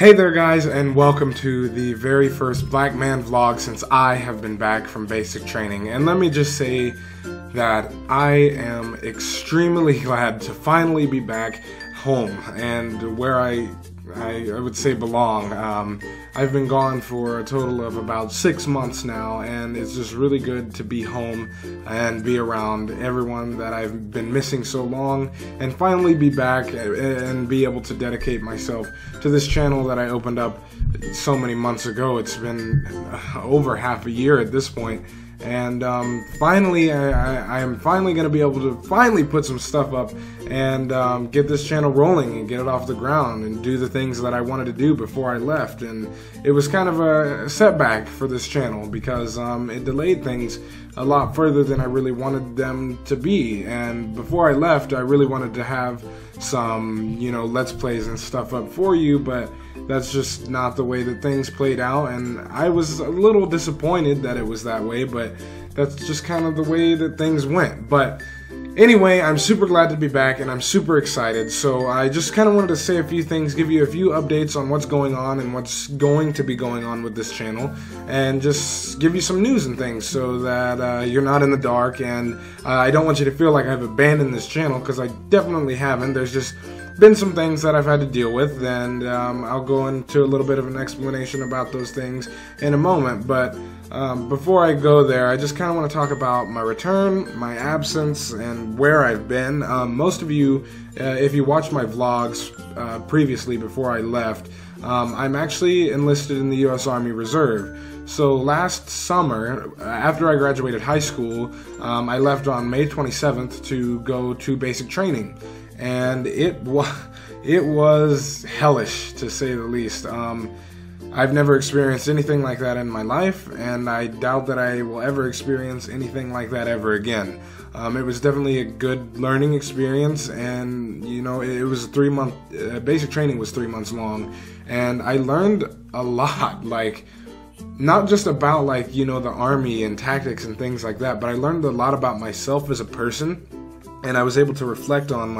Hey there guys, and welcome to the very first Blac-Man vlog since I have been back from basic training. And let me just say that I am extremely glad to finally be back home and where I would say belong. I've been gone for a total of about 6 months now, and it's just really good to be home and be around everyone that I've been missing so long, and finally be back and be able to dedicate myself to this channel that I opened up so many months ago. It's been over half a year at this point. And finally, I am finally going to be able to finally put some stuff up and get this channel rolling and get it off the ground and do the things that I wanted to do before I left. And it was kind of a setback for this channel because it delayed things a lot further than I really wanted them to be. And before I left, I really wanted to have some, Let's Plays and stuff up for you, but that's just not the way that things played out, and I was a little disappointed that it was that way, but that's just kind of the way that things went. But anyway, I'm super glad to be back, and I'm super excited, so I just kind of wanted to say a few things, give you a few updates on what's going on and what's going to be going on with this channel, and just give you some news and things so that you're not in the dark. And I don't want you to feel like I've abandoned this channel, because I definitely haven't. There's just been some things that I've had to deal with, and I'll go into a little bit of an explanation about those things in a moment. But before I go there, I just kind of want to talk about my return, my absence, and where I've been. Most of you, if you watched my vlogs previously before I left, I'm actually enlisted in the U.S. Army Reserve. So last summer, after I graduated high school, I left on May 27th to go to basic training. And it was hellish, to say the least. I've never experienced anything like that in my life, and I doubt that I will ever experience anything like that ever again. It was definitely a good learning experience, and it was a 3-month basic training was 3 months long, and I learned a lot, like not just about the Army and tactics and things like that, but I learned a lot about myself as a person. And I was able to reflect on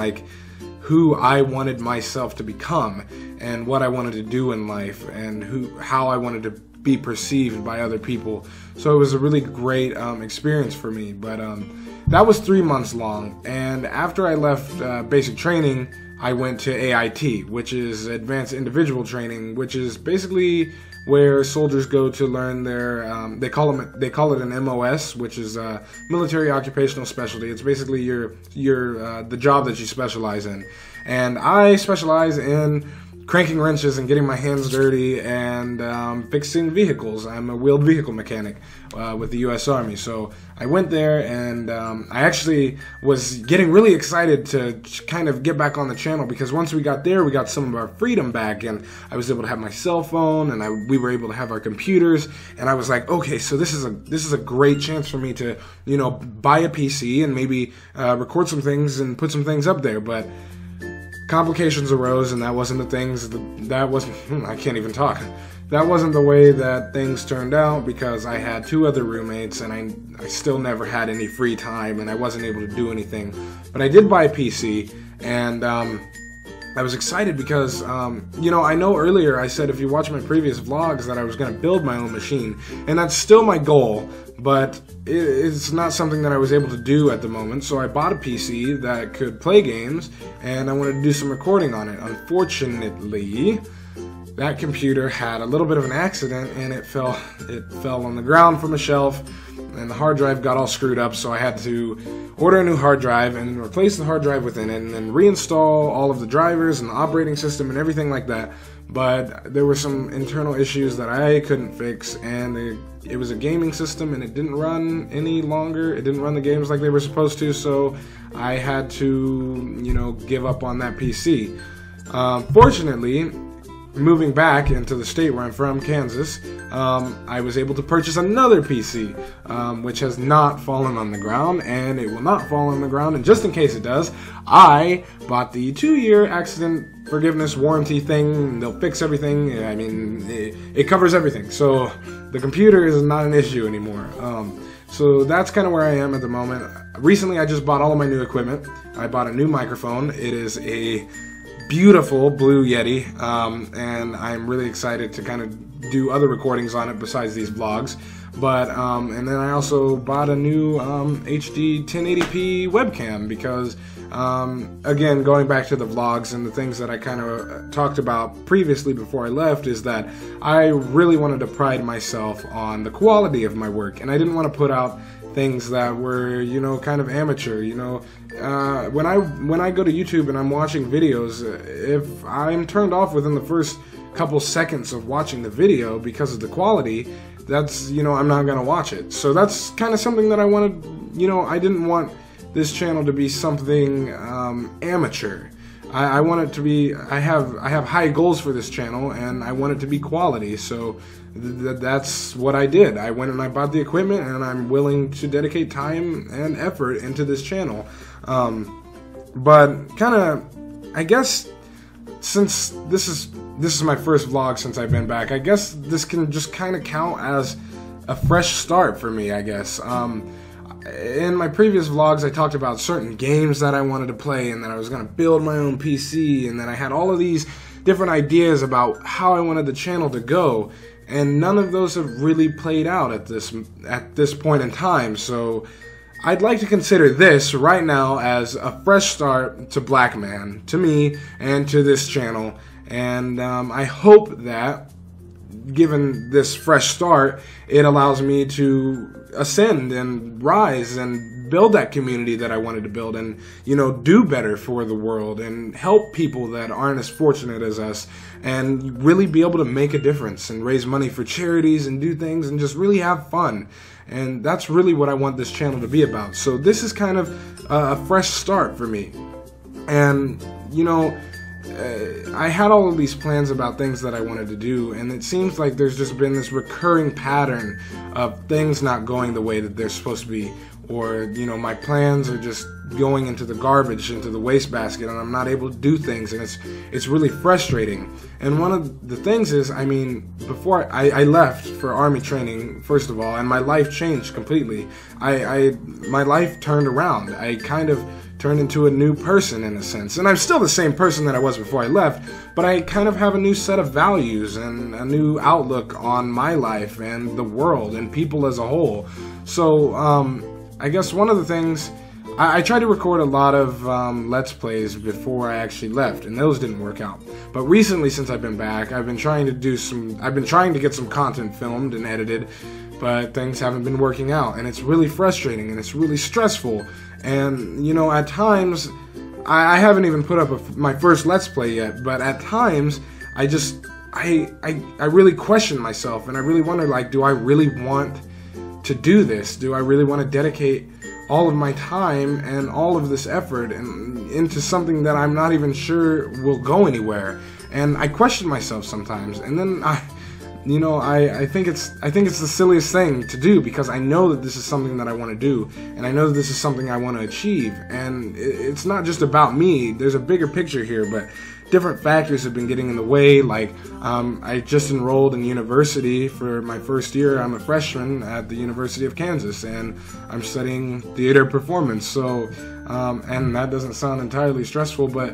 who I wanted myself to become and what I wanted to do in life and how I wanted to be perceived by other people. So it was a really great experience for me. But that was 3 months long. And after I left basic training, I went to AIT, which is Advanced Individual Training, which is basically where soldiers go to learn their, they call it an MOS, which is Military Occupational Specialty. It's basically the job that you specialize in. And I specialize in cranking wrenches and getting my hands dirty and fixing vehicles. I'm a wheeled vehicle mechanic with the U.S. Army. So I went there, and I actually was getting really excited to kind of get back on the channel, because once we got there, we got some of our freedom back, and I was able to have my cell phone, and we were able to have our computers, and I was like, okay, so this is a great chance for me to buy a PC and maybe record some things and put some things up there. But complications arose, and that wasn't I can't even talk. That wasn't the way that things turned out, because I had 2 other roommates, and I still never had any free time, and I wasn't able to do anything. But I did buy a PC, and I was excited because, I know earlier I said if you watch my previous vlogs that I was going to build my own machine, and that's still my goal, but it's not something that I was able to do at the moment. So I bought a PC that could play games, and I wanted to do some recording on it. Unfortunately, that computer had a little bit of an accident, and it fell on the ground from a shelf, and the hard drive got all screwed up, so I had to order a new hard drive and replace the hard drive within it, and then reinstall all of the drivers and the operating system and everything like that. But there were some internal issues that I couldn't fix, and it was a gaming system, and it didn't run any longer. It didn't run the games like they were supposed to, so I had to, give up on that PC. Fortunately, moving back into the state where I'm from, Kansas, I was able to purchase another PC, which has not fallen on the ground, and it will not fall on the ground. And just in case it does, I bought the 2-year accident forgiveness warranty thing. They'll fix everything. I mean, it covers everything. So the computer is not an issue anymore. So that's kind of where I am at the moment. Recently, I just bought all of my new equipment. I bought a new microphone. It is a beautiful blue Yeti, and I'm really excited to kind of do other recordings on it besides these vlogs. But and then I also bought a new HD 1080p webcam because again, going back to the vlogs and the things that I kind of talked about previously before I left, is that I really wanted to pride myself on the quality of my work, and I didn't want to put out things that were, you know, kind of amateur. You know, when I go to YouTube and I'm watching videos, if I'm turned off within the first couple seconds of watching the video because of the quality, that's, you know, I'm not gonna watch it. So that's kind of something that I wanted. You know, I didn't want this channel to be something amateur. I want it to be, I have high goals for this channel, and I want it to be quality. So that's what I did. I went and I bought the equipment, and I'm willing to dedicate time and effort into this channel. But kind of, I guess, since this is my first vlog since I've been back, I guess this can just kind of count as a fresh start for me, I guess. In my previous vlogs, I talked about certain games that I wanted to play, and that I was going to build my own PC, and then I had all of these different ideas about how I wanted the channel to go, and none of those have really played out at this point in time. So I'd like to consider this right now as a fresh start to Blac-Man, to me, and to this channel. And I hope that, given this fresh start, it allows me to ascend and rise and build that community that I wanted to build, and, you know, do better for the world and help people that aren't as fortunate as us, and really be able to make a difference and raise money for charities and do things and just really have fun. And that's really what I want this channel to be about. So this is kind of a fresh start for me. And, you know, I had all of these plans about things that I wanted to do, and it seems like there's just been this recurring pattern of things not going the way that they're supposed to be, or, you know, my plans are just going into the garbage, into the wastebasket, and I'm not able to do things, and it's really frustrating. And one of the things is, I mean, before I left for Army training, first of all, and my life changed completely. My life turned around. I kind of turned into a new person, in a sense. And I'm still the same person that I was before I left, but I kind of have a new set of values and a new outlook on my life and the world and people as a whole. So I guess one of the things, I tried to record a lot of Let's Plays before I actually left, and those didn't work out. But recently, since I've been back, I've been trying to get some content filmed and edited, but things haven't been working out, and it's really frustrating, and it's really stressful. And, you know, at times, I haven't even put up my first Let's Play yet, but at times, I really question myself, and I really wonder, like, do I really want to do this? Do I really want to dedicate all of my time and all of this effort into something that I'm not even sure will go anywhere? And I question myself sometimes, and then I think it's the silliest thing to do, because I know that this is something that I want to do, and I know that this is something I want to achieve, and it's not just about me. There's a bigger picture here, but different factors have been getting in the way. Like, I just enrolled in university for my first year. I'm a freshman at the University of Kansas, and I'm studying theater performance. So, and that doesn't sound entirely stressful, but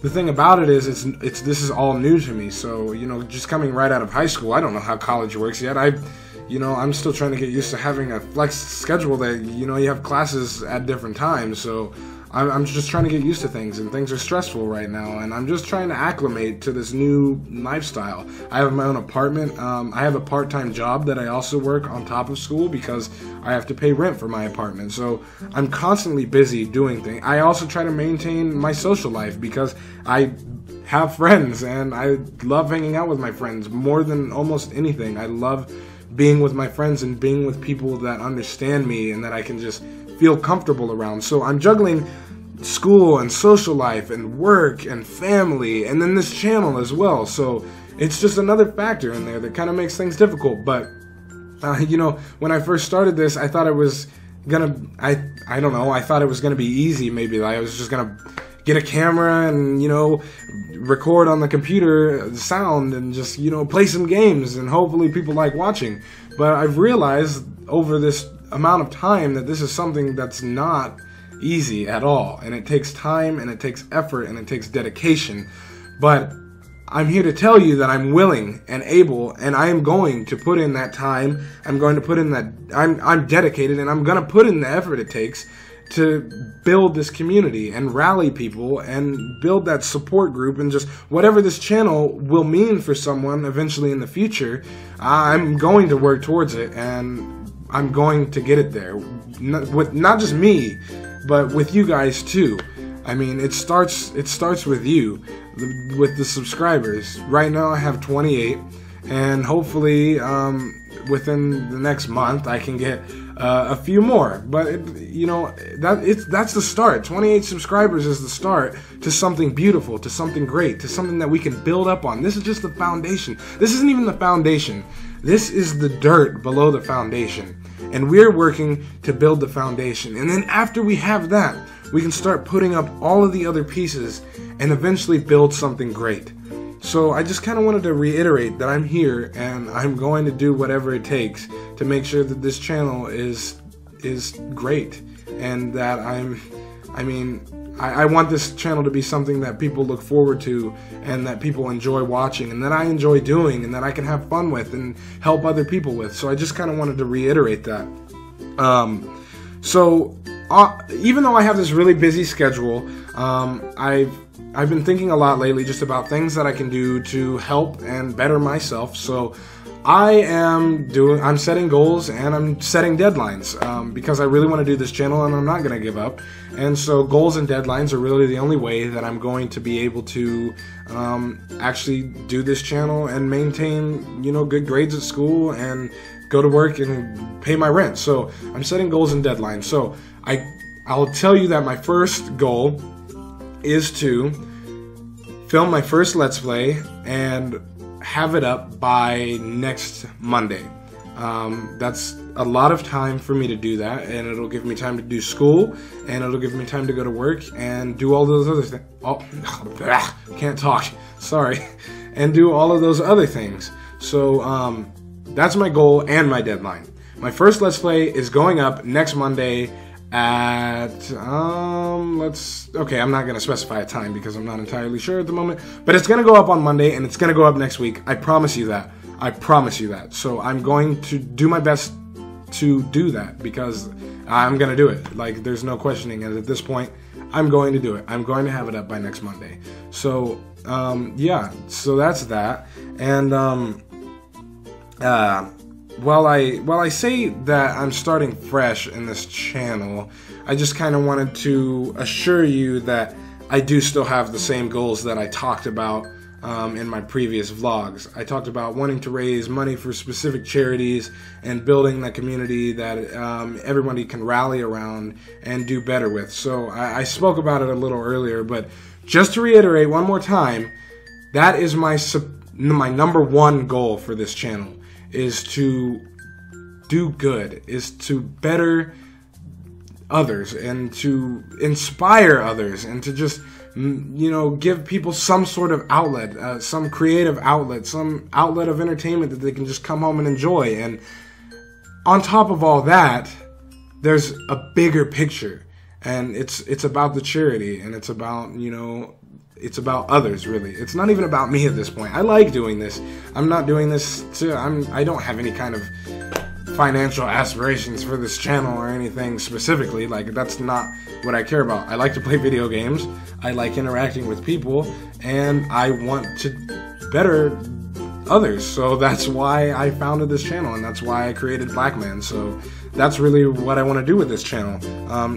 the thing about it is, this is all new to me. So, you know, just coming right out of high school, I don't know how college works yet. I'm still trying to get used to having a flex schedule that, you know, you have classes at different times. So I'm just trying to get used to things, and things are stressful right now, and I'm just trying to acclimate to this new lifestyle. I have my own apartment. I have a part-time job that I also work on top of school, because I have to pay rent for my apartment. So I'm constantly busy doing things. I also try to maintain my social life, because I have friends, and I love hanging out with my friends more than almost anything. I love being with my friends and being with people that understand me and that I can just feel comfortable around. So I'm juggling school and social life and work and family, and then this channel as well. So it's just another factor in there that kind of makes things difficult. But you know, when I first started this, I thought it was gonna, I don't know, I thought it was gonna be easy. Maybe I was just gonna get a camera and, you know, record on the computer the sound and just, you know, play some games and hopefully people like watching. But I've realized over this amount of time that this is something that's not easy at all, and it takes time, and it takes effort, and it takes dedication. But I'm here to tell you that I'm willing and able, and I am going to put in that time. I'm going to put in that, I'm dedicated, and I'm going to put in the effort it takes to build this community and rally people and build that support group, and just whatever this channel will mean for someone eventually in the future, I'm going to work towards it, and I'm going to get it there. Not just me, but with you guys too. I mean, it starts with you, with the subscribers. Right now I have 28, and hopefully within the next month I can get a few more. But that's the start. 28 subscribers is the start to something beautiful, to something great, to something that we can build up on. This is just the foundation. This isn't even the foundation. This is the dirt below the foundation. And we're working to build the foundation. And then after we have that, we can start putting up all of the other pieces and eventually build something great. So I just kind of wanted to reiterate that I'm here, and I'm going to do whatever it takes to make sure that this channel is great, and that I want this channel to be something that people look forward to, and that people enjoy watching, and that I enjoy doing, and that I can have fun with and help other people with. So I just kind of wanted to reiterate that. Even though I have this really busy schedule, I've been thinking a lot lately just about things that I can do to help and better myself. So I'm setting goals, and I'm setting deadlines, because I really want to do this channel, and I'm not going to give up. And so goals and deadlines are really the only way that I'm going to be able to actually do this channel and maintain, good grades at school and go to work and pay my rent. So I'm setting goals and deadlines. So I'll tell you that my first goal is to film my first Let's Play and have it up by next Monday. That's a lot of time for me to do that, and it'll give me time to do school, and it'll give me time to go to work and do all those other things. Oh, can't talk. Sorry. And do all of those other things. So that's my goal and my deadline. My first Let's Play is going up next Monday at I'm not going to specify a time because I'm not entirely sure at the moment, but it's going to go up on Monday, and it's going to go up next week. I promise you that. So I'm going to do my best to do that, because I'm going to do it. Like, there's no questioning it at this point. I'm going to do it. I'm going to have it up by next Monday. So yeah, so that's that. And while I say that I'm starting fresh in this channel, I just kind of wanted to assure you that I do still have the same goals that I talked about in my previous vlogs. I talked about wanting to raise money for specific charities and building that community that everybody can rally around and do better with. So I spoke about it a little earlier, but just to reiterate one more time, that is my number one goal for this channel, is to do good, is to better others, and to inspire others, and to just, give people some sort of outlet, some creative outlet, some outlet of entertainment that they can just come home and enjoy. And on top of all that, there's a bigger picture, and it's about the charity, and it's about, it's about others, really. It's not even about me at this point. I like doing this. I'm not doing this I don't have any kind of financial aspirations for this channel or anything specifically. Like, that's not what I care about. I like to play video games. I like interacting with people, and I want to better others. So that's why I founded this channel, and that's why I created Blac-Man. So that's really what I want to do with this channel.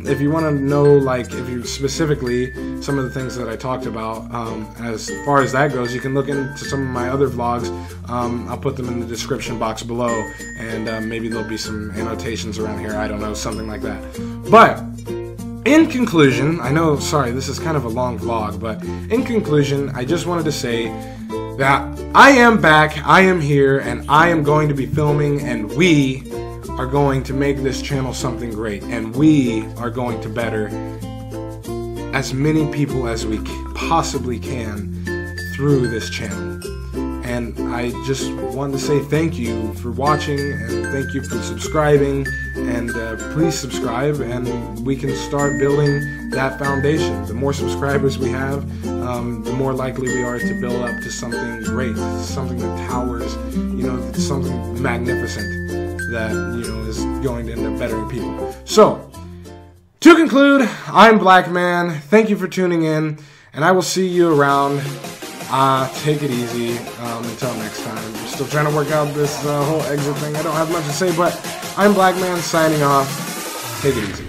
If you want to know, if you specifically some of the things that I talked about, as far as that goes, you can look into some of my other vlogs. I'll put them in the description box below, and maybe there'll be some annotations around here. I don't know, something like that. But in conclusion, sorry, this is kind of a long vlog, but in conclusion, I just wanted to say that I am back, I am here, and I am going to be filming, and we are going to make this channel something great, and we are going to better as many people as we possibly can through this channel. And I just want to say thank you for watching, and thank you for subscribing, and please subscribe, and we can start building that foundation. The more subscribers we have, the more likely we are to build up to something great, something that towers, something magnificent that, is going to end up bettering people. So, to conclude, I'm Blac-Man. Thank you for tuning in, and I will see you around. Take it easy until next time. I'm still trying to work out this whole exit thing. I don't have much to say, but I'm Blac-Man signing off. Take it easy.